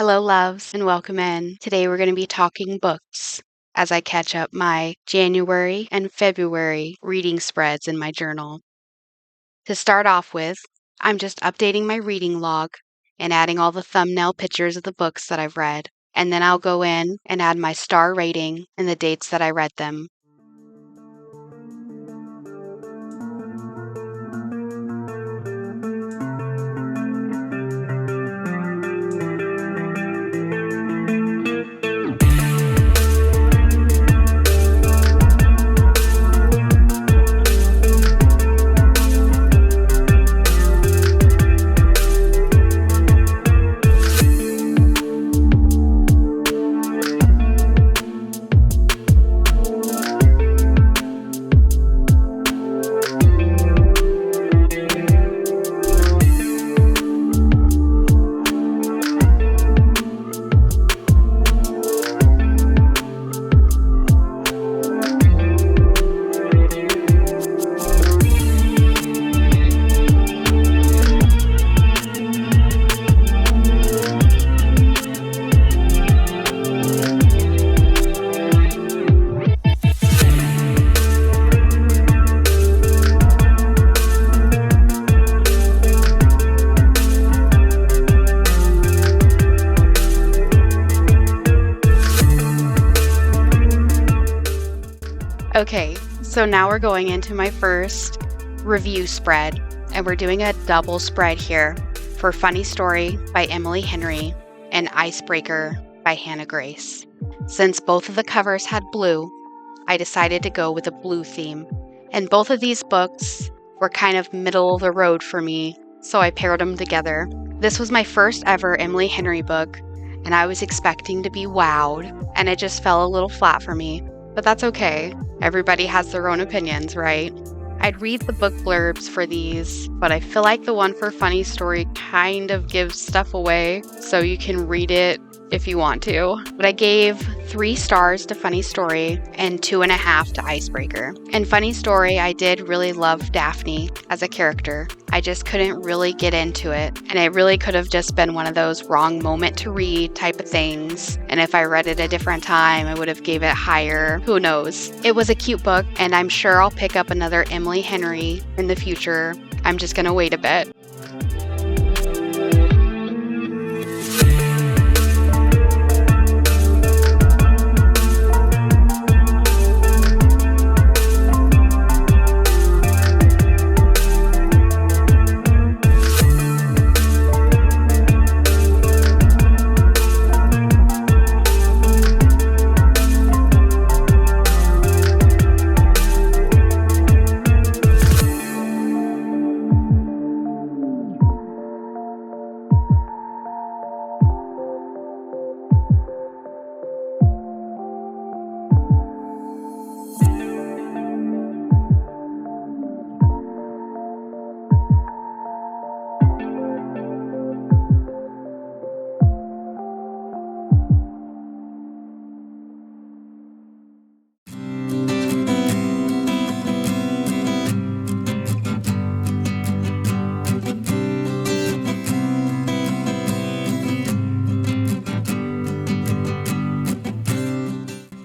Hello, loves, and welcome in. Today we're going to be talking books as I catch up my January and February reading spreads in my journal. To start off with, I'm just updating my reading log and adding all the thumbnail pictures of the books that I've read, and then I'll go in and add my star rating and the dates that I read them. Okay, so now we're going into my first review spread, and we're doing a double spread here for Funny Story by Emily Henry and Icebreaker by Hannah Grace. Since both of the covers had blue, I decided to go with a blue theme, and both of these books were kind of middle of the road for me, so I paired them together. This was my first ever Emily Henry book, and I was expecting to be wowed, and it just fell a little flat for me. But that's okay. Everybody has their own opinions, right? I'd read the book blurbs for these, but I feel like the one for Funny Story kind of gives stuff away, so you can read it if you want to. But I gave 3 stars to Funny Story and 2.5 to Icebreaker. In Funny Story, I did really love Daphne as a character. I just couldn't really get into it, and it really could have just been one of those wrong moment to read type of things. And if I read it a different time, I would have gave it higher. Who knows? It was a cute book, and I'm sure I'll pick up another Emily Henry in the future. I'm just gonna wait a bit.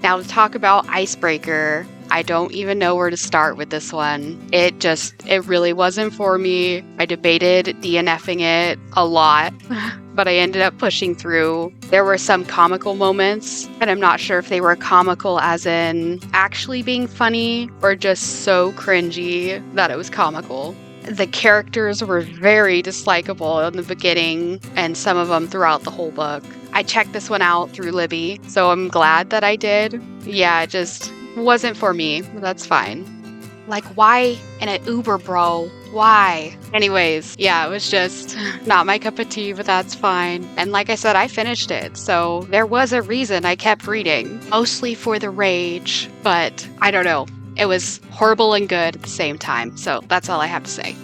Now to talk about Icebreaker, I don't even know where to start with this one. It really wasn't for me. I debated DNFing it a lot, but I ended up pushing through. There were some comical moments, and I'm not sure if they were comical as in actually being funny or just so cringy that it was comical. The characters were very dislikable in the beginning, and some of them throughout the whole book. I checked this one out through Libby, so I'm glad that I did. Yeah, it just wasn't for me, but that's fine. Like, why in an Uber, bro? Why? Anyways, yeah, it was just not my cup of tea, but that's fine. And like I said, I finished it, so there was a reason I kept reading. Mostly for the rage, but I don't know. It was horrible and good at the same time, so that's all I have to say.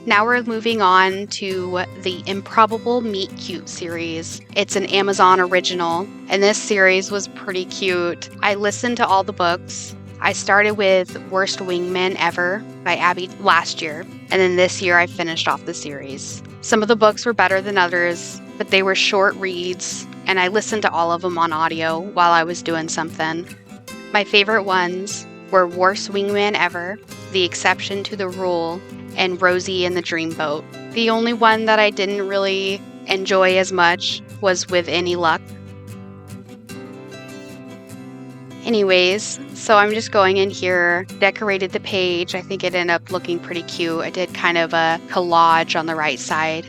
Now we're moving on to the Improbable Meet Cute series. It's an Amazon original, and this series was pretty cute. I listened to all the books, I started with Worst Wingman Ever by Abby last year, and then this year I finished off the series. Some of the books were better than others, but they were short reads, and I listened to all of them on audio while I was doing something. My favorite ones were Worst Wingman Ever, The Exception to the Rule, and Rosie and the Dreamboat. The only one that I didn't really enjoy as much was With Any Luck. Anyways, so I'm just going in here, decorated the page. I think it ended up looking pretty cute. I did kind of a collage on the right side.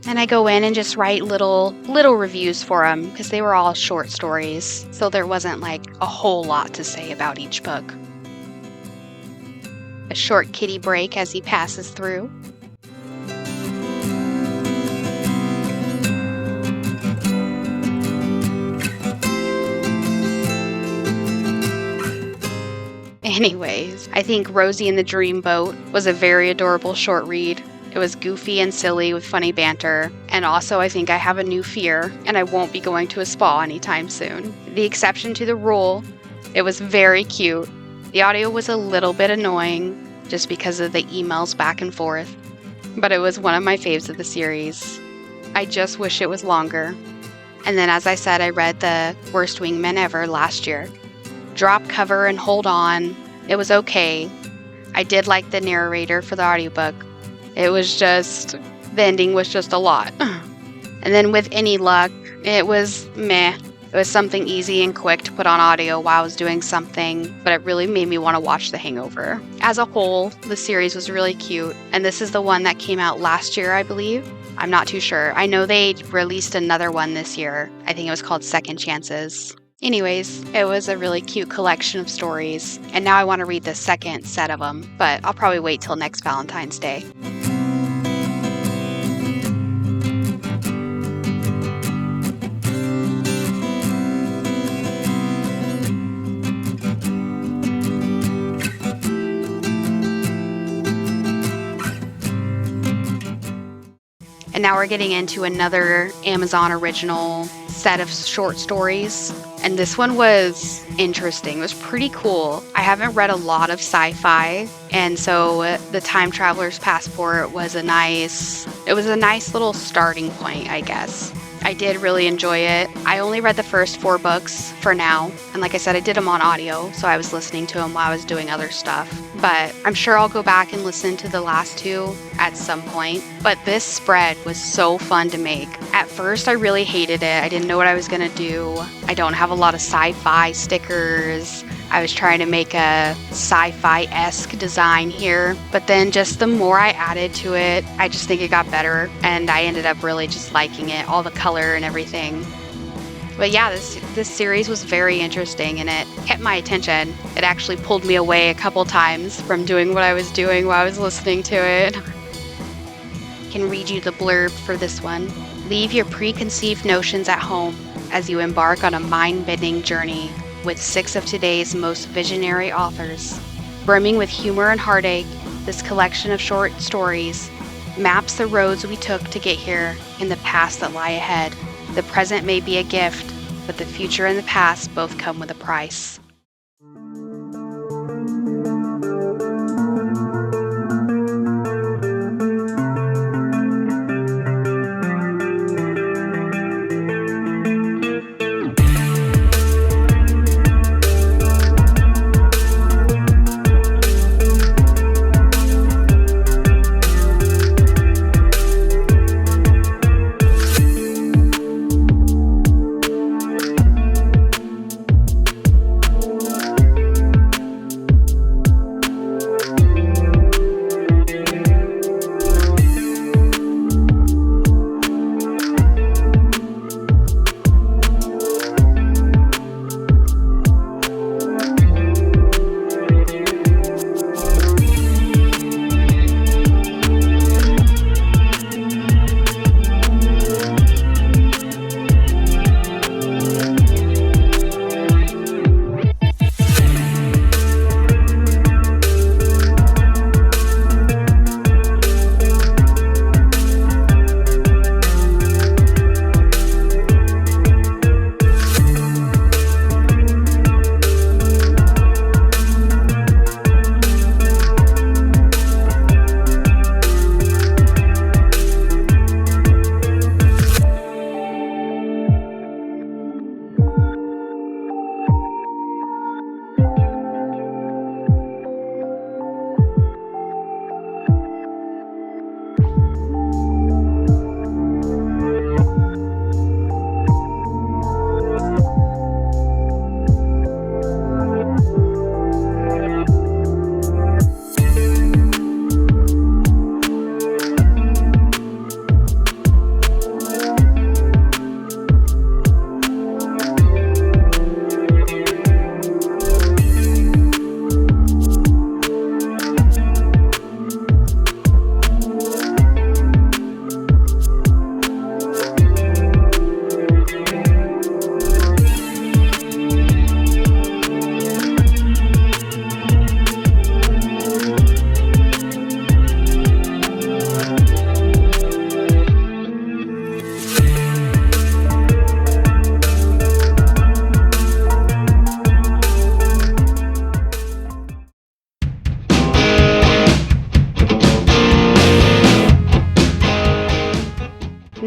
And I go in and just write little reviews for them because they were all short stories. So there wasn't like a whole lot to say about each book. A short kitty break as he passes through. Anyways, I think Rosie and the Dreamboat was a very adorable short read. It was goofy and silly with funny banter, and also I think I have a new fear, and I won't be going to a spa anytime soon. The Exception to the Rule, it was very cute. The audio was a little bit annoying, just because of the emails back and forth, but it was one of my faves of the series. I just wish it was longer. And then as I said, I read the Worst Wingman Ever last year. Drop cover and hold on, it was okay. I did like the narrator for the audiobook. It was just, the ending was just a lot. And then With Any Luck, it was meh. It was something easy and quick to put on audio while I was doing something, but it really made me want to watch The Hangover. As a whole, the series was really cute, and this is the one that came out last year, I believe. I'm not too sure. I know they released another one this year. I think it was called Second Chances. Anyways, it was a really cute collection of stories, and now I want to read the second set of them, but I'll probably wait till next Valentine's Day. And now we're getting into another Amazon original set of short stories. And this one was interesting. It was pretty cool. I haven't read a lot of sci-fi. And so The Time Traveler's Passport was a nice little starting point, I guess. I did really enjoy it. I only read the first 4 books for now. And like I said, I did them on audio, so I was listening to them while I was doing other stuff. But I'm sure I'll go back and listen to the last 2 at some point. But this spread was so fun to make. At first, I really hated it. I didn't know what I was going to do. I don't have a lot of sci-fi stickers. I was trying to make a sci-fi-esque design here, but then just the more I added to it, I just think it got better, and I ended up really just liking it, all the color and everything. But yeah, this series was very interesting, and it kept my attention. It actually pulled me away a couple times from doing what I was doing while I was listening to it. I can read you the blurb for this one. Leave your preconceived notions at home as you embark on a mind-bending journey with 6 of today's most visionary authors. Brimming with humor and heartache, this collection of short stories maps the roads we took to get here and the paths that lie ahead. The present may be a gift, but the future and the past both come with a price.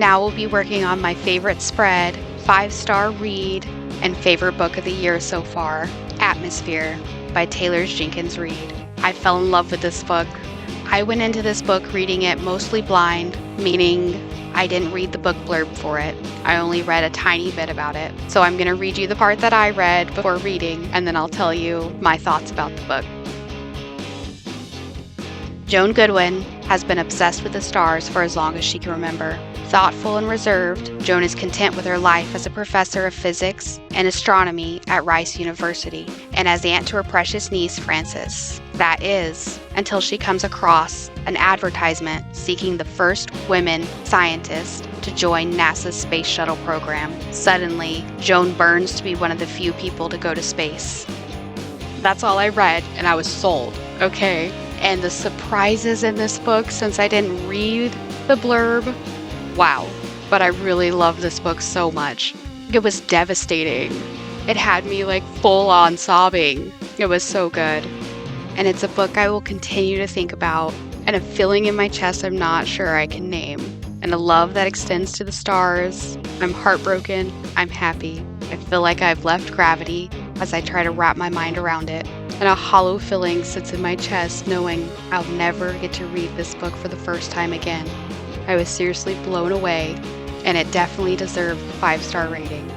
Now we'll be working on my favorite spread, 5-star read, and favorite book of the year so far, Atmosphere by Taylor Jenkins Reid. I fell in love with this book. I went into this book reading it mostly blind, meaning I didn't read the book blurb for it. I only read a tiny bit about it. So I'm going to read you the part that I read before reading, and then I'll tell you my thoughts about the book. Joan Goodwin has been obsessed with the stars for as long as she can remember. Thoughtful and reserved, Joan is content with her life as a professor of physics and astronomy at Rice University, and as aunt to her precious niece, Frances. That is, until she comes across an advertisement seeking the first women scientists to join NASA's space shuttle program. Suddenly, Joan burns to be one of the few people to go to space. That's all I read, and I was sold, okay? And the surprises in this book, since I didn't read the blurb, wow. But I really loved this book so much. It was devastating. It had me like full on sobbing. It was so good. And it's a book I will continue to think about, and a feeling in my chest I'm not sure I can name. And a love that extends to the stars. I'm heartbroken. I'm happy. I feel like I've left gravity as I try to wrap my mind around it. And a hollow feeling sits in my chest knowing I'll never get to read this book for the first time again. I was seriously blown away, and it definitely deserved the 5-star rating.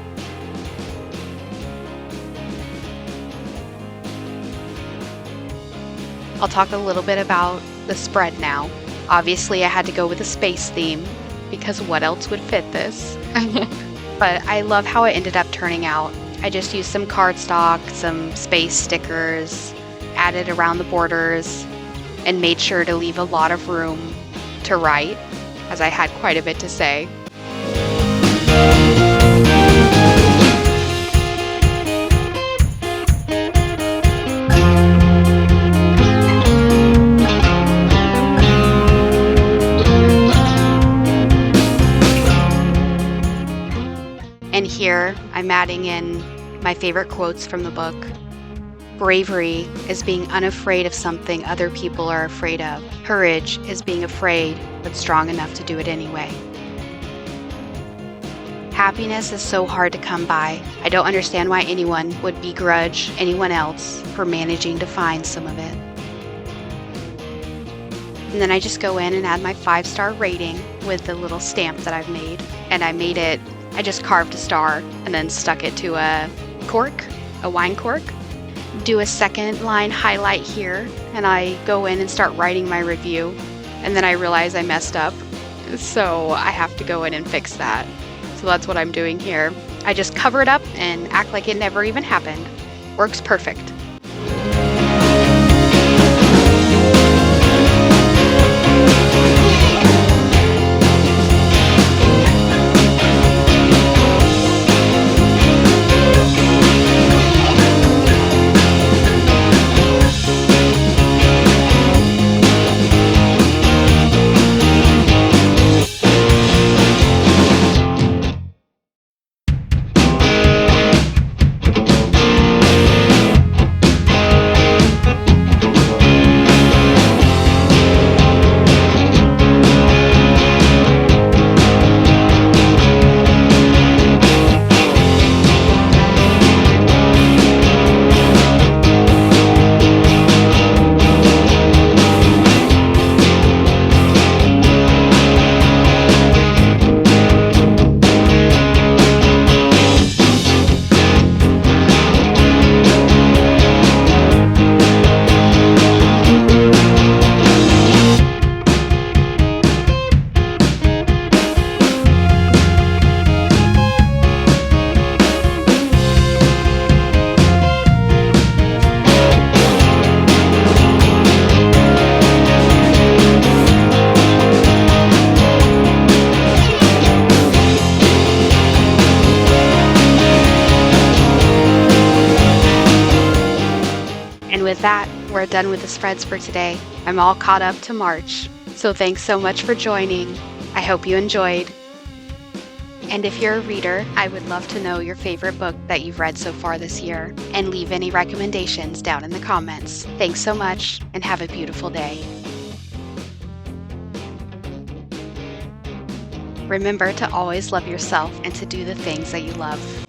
I'll talk a little bit about the spread now. Obviously, I had to go with a space theme, because what else would fit this? But I love how it ended up turning out. I just used some cardstock, some space stickers, added around the borders, and made sure to leave a lot of room to write, as I had quite a bit to say. And here, I'm adding in my favorite quotes from the book. Bravery is being unafraid of something other people are afraid of. Courage is being afraid, but strong enough to do it anyway. Happiness is so hard to come by. I don't understand why anyone would begrudge anyone else for managing to find some of it. And then I just go in and add my 5-star rating with the little stamp that I've made. And I just carved a star and then stuck it to a cork, a wine cork. Do a second line highlight here, and I go in and start writing my review, and then I realize I messed up, so I have to go in and fix that. So that's what I'm doing here. I just cover it up and act like it never even happened. Works perfect. with that, we're done with the spreads for today. I'm all caught up to March, so thanks so much for joining. I hope you enjoyed. And if you're a reader, I would love to know your favorite book that you've read so far this year, and leave any recommendations down in the comments. Thanks so much, and have a beautiful day. Remember to always love yourself and to do the things that you love.